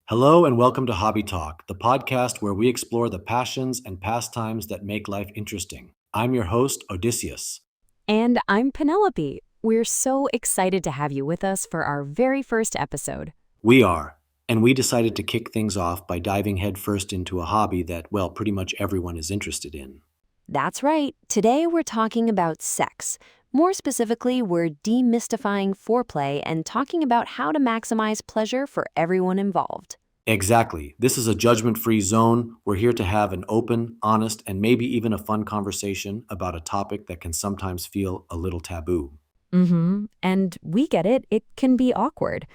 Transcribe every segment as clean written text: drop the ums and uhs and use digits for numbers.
Hello and welcome to Hobby Talk, the podcast where we explore the passions and pastimes that make life interesting. I'm your host, Odysseus. And I'm Penelope. We're so excited to have you with us for our very first episode. We are, and we decided to kick things off by diving headfirst into a hobby that, well, pretty much everyone is interested in. That's right. Today we're talking about sex. More specifically, we're demystifying foreplay and talking about how to maximize pleasure for everyone involved. Exactly. This is a judgment free zone. We're here to have an open, honest, and maybe even a fun conversation about a topic that can sometimes feel a little taboo. And we get it, it can be awkward.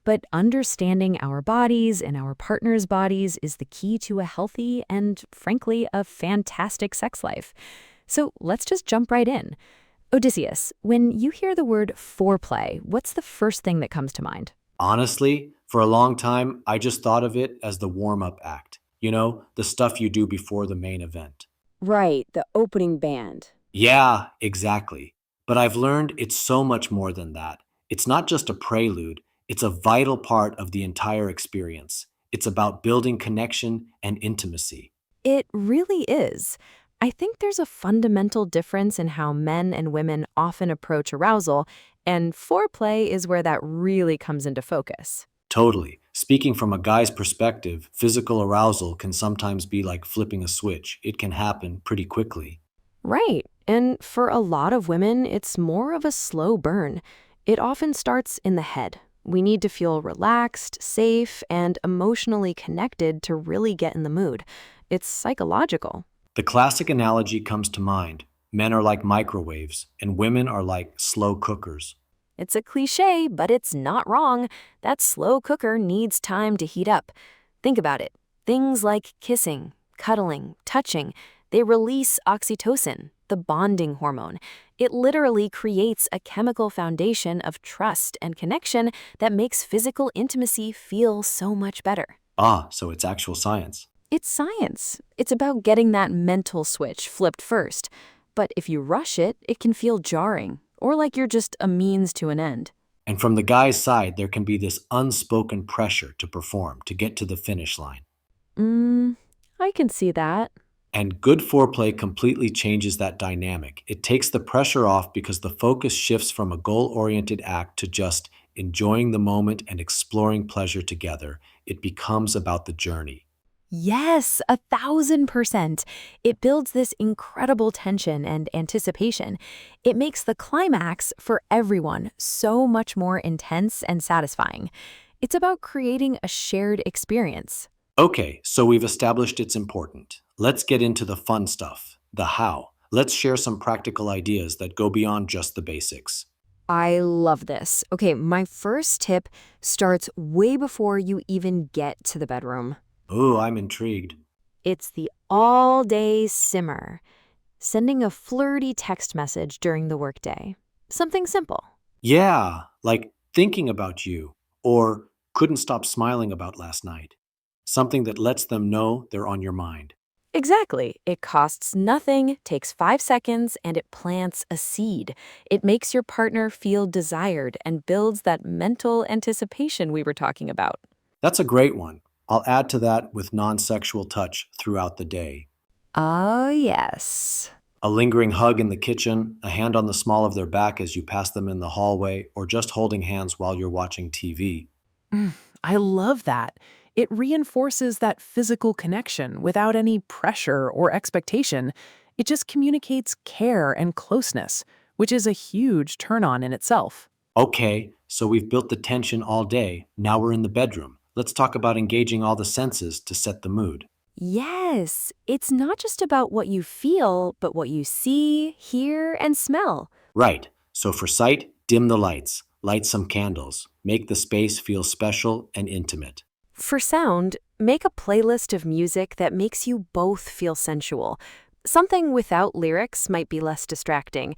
But understanding our bodies and our partner's bodies is the key to a healthy and, frankly, a fantastic sex life. So let's just jump right in. Odysseus, when you hear the word foreplay, what's the first thing that comes to mind? Honestly, for a long time, I just thought of it as the warm up act. You know, the stuff you do before the main event. Right, the opening band. Yeah, exactly. But I've learned it's so much more than that. It's not just a prelude, it's a vital part of the entire experience. It's about building connection and intimacy. It really is. I think there's a fundamental difference in how men and women often approach arousal, and foreplay is where that really comes into focus. Totally. Speaking from a guy's perspective, physical arousal can sometimes be like flipping a switch. It can happen pretty quickly. Right, and for a lot of women, it's more of a slow burn. It often starts in the head. We need to feel relaxed, safe, and emotionally connected to really get in the mood. It's psychological. The classic analogy comes to mind. Men are like microwaves, and women are like slow cookers. It's a cliche, but it's not wrong. That slow cooker needs time to heat up. Think about it. Things like kissing, cuddling, touching, they release oxytocin, the bonding hormone. It literally creates a chemical foundation of trust and connection that makes physical intimacy feel so much better. Ah, so it's actual science. It's science. It's about getting that mental switch flipped first. But if you rush it, it can feel jarring, or like you're just a means to an end. And from the guy's side, there can be this unspoken pressure to perform, to get to the finish line. I can see that. And good foreplay completely changes that dynamic. It takes the pressure off because the focus shifts from a goal oriented act to just enjoying the moment and exploring pleasure together. It becomes about the journey. Yes, 1,000%. It builds this incredible tension and anticipation. It makes the climax for everyone so much more intense and satisfying. It's about creating a shared experience. Okay, so we've established it's important. Let's get into the fun stuff, the how. Let's share some practical ideas that go beyond just the basics. I love this. Okay, my first tip starts way before you even get to the bedroom. Ooh, I'm intrigued. It's the all-day simmer, sending a flirty text message during the workday. Something simple. Yeah, like thinking about you, or couldn't stop smiling about last night. Something that lets them know they're on your mind. Exactly. It costs nothing, takes 5 seconds, and it plants a seed. It makes your partner feel desired and builds that mental anticipation we were talking about. That's a great one. I'll add to that with non sexual touch throughout the day. Oh, yes. A lingering hug in the kitchen, a hand on the small of their back as you pass them in the hallway, or just holding hands while you're watching TV. I love that. It reinforces that physical connection without any pressure or expectation. It just communicates care and closeness, which is a huge turn-on in itself. Okay, so we've built the tension all day. Now we're in the bedroom. Let's talk about engaging all the senses to set the mood. Yes, it's not just about what you feel, but what you see, hear, and smell. Right, so for sight, dim the lights, light some candles, make the space feel special and intimate. For sound, make a playlist of music that makes you both feel sensual. Something without lyrics might be less distracting,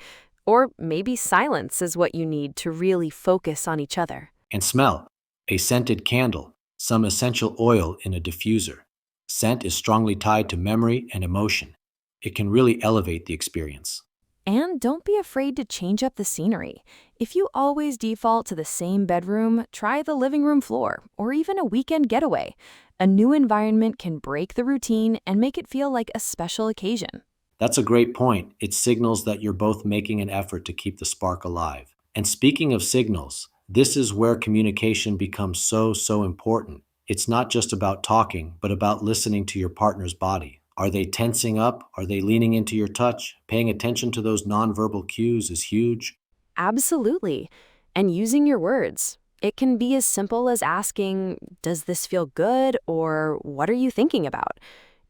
or maybe silence is what you need to really focus on each other. And smell, a scented candle, some essential oil in a diffuser. Scent is strongly tied to memory and emotion. It can really elevate the experience. And don't be afraid to change up the scenery. If you always default to the same bedroom, try the living room floor or even a weekend getaway. A new environment can break the routine and make it feel like a special occasion. That's a great point. It signals that you're both making an effort to keep the spark alive. And speaking of signals, this is where communication becomes so important. It's not just about talking, but about listening to your partner's body. Are they tensing up? Are they leaning into your touch? Paying attention to those nonverbal cues is huge. Absolutely. And using your words. It can be as simple as asking, "Does this feel good?" or "What are you thinking about?"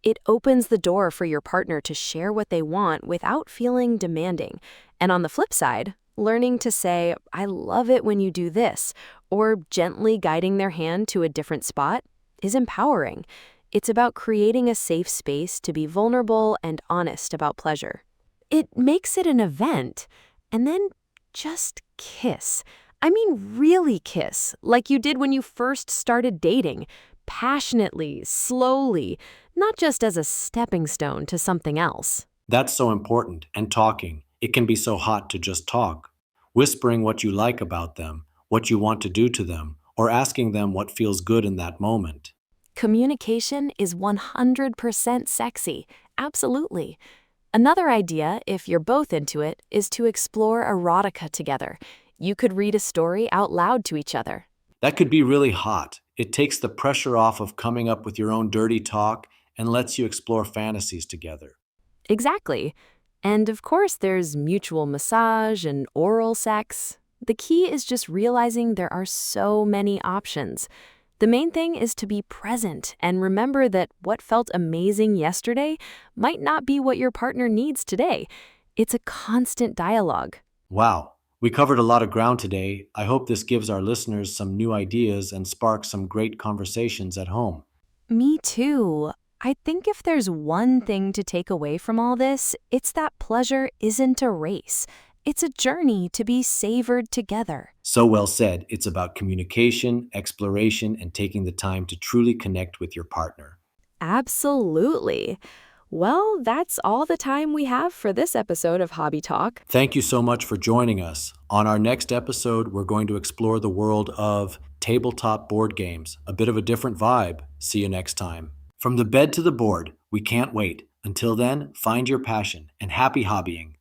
It opens the door for your partner to share what they want without feeling demanding. And on the flip side, learning to say, "I love it when you do this," or gently guiding their hand to a different spot is empowering. It's about creating a safe space to be vulnerable and honest about pleasure. It makes it an event. And then just kiss. I mean, really kiss, like you did when you first started dating. Passionately, slowly, not just as a stepping stone to something else. That's so important. And talking. It can be so hot to just talk. Whispering what you like about them, what you want to do to them, or asking them what feels good in that moment. Communication is 100% sexy. Absolutely. Another idea, if you're both into it, is to explore erotica together. You could read a story out loud to each other. That could be really hot. It takes the pressure off of coming up with your own dirty talk and lets you explore fantasies together. Exactly. And of course, there's mutual massage and oral sex. The key is just realizing there are so many options. The main thing is to be present and remember that what felt amazing yesterday might not be what your partner needs today. It's a constant dialogue. Wow, we covered a lot of ground today. I hope this gives our listeners some new ideas and sparks some great conversations at home. Me too. I think if there's one thing to take away from all this, it's that pleasure isn't a race. It's a journey to be savored together. So well said. It's about communication, exploration, and taking the time to truly connect with your partner. Absolutely. Well, that's all the time we have for this episode of Hobby Talk. Thank you so much for joining us. On our next episode, we're going to explore the world of tabletop board games, a bit of a different vibe. See you next time. From the bed to the board, we can't wait. Until then, find your passion and happy hobbying.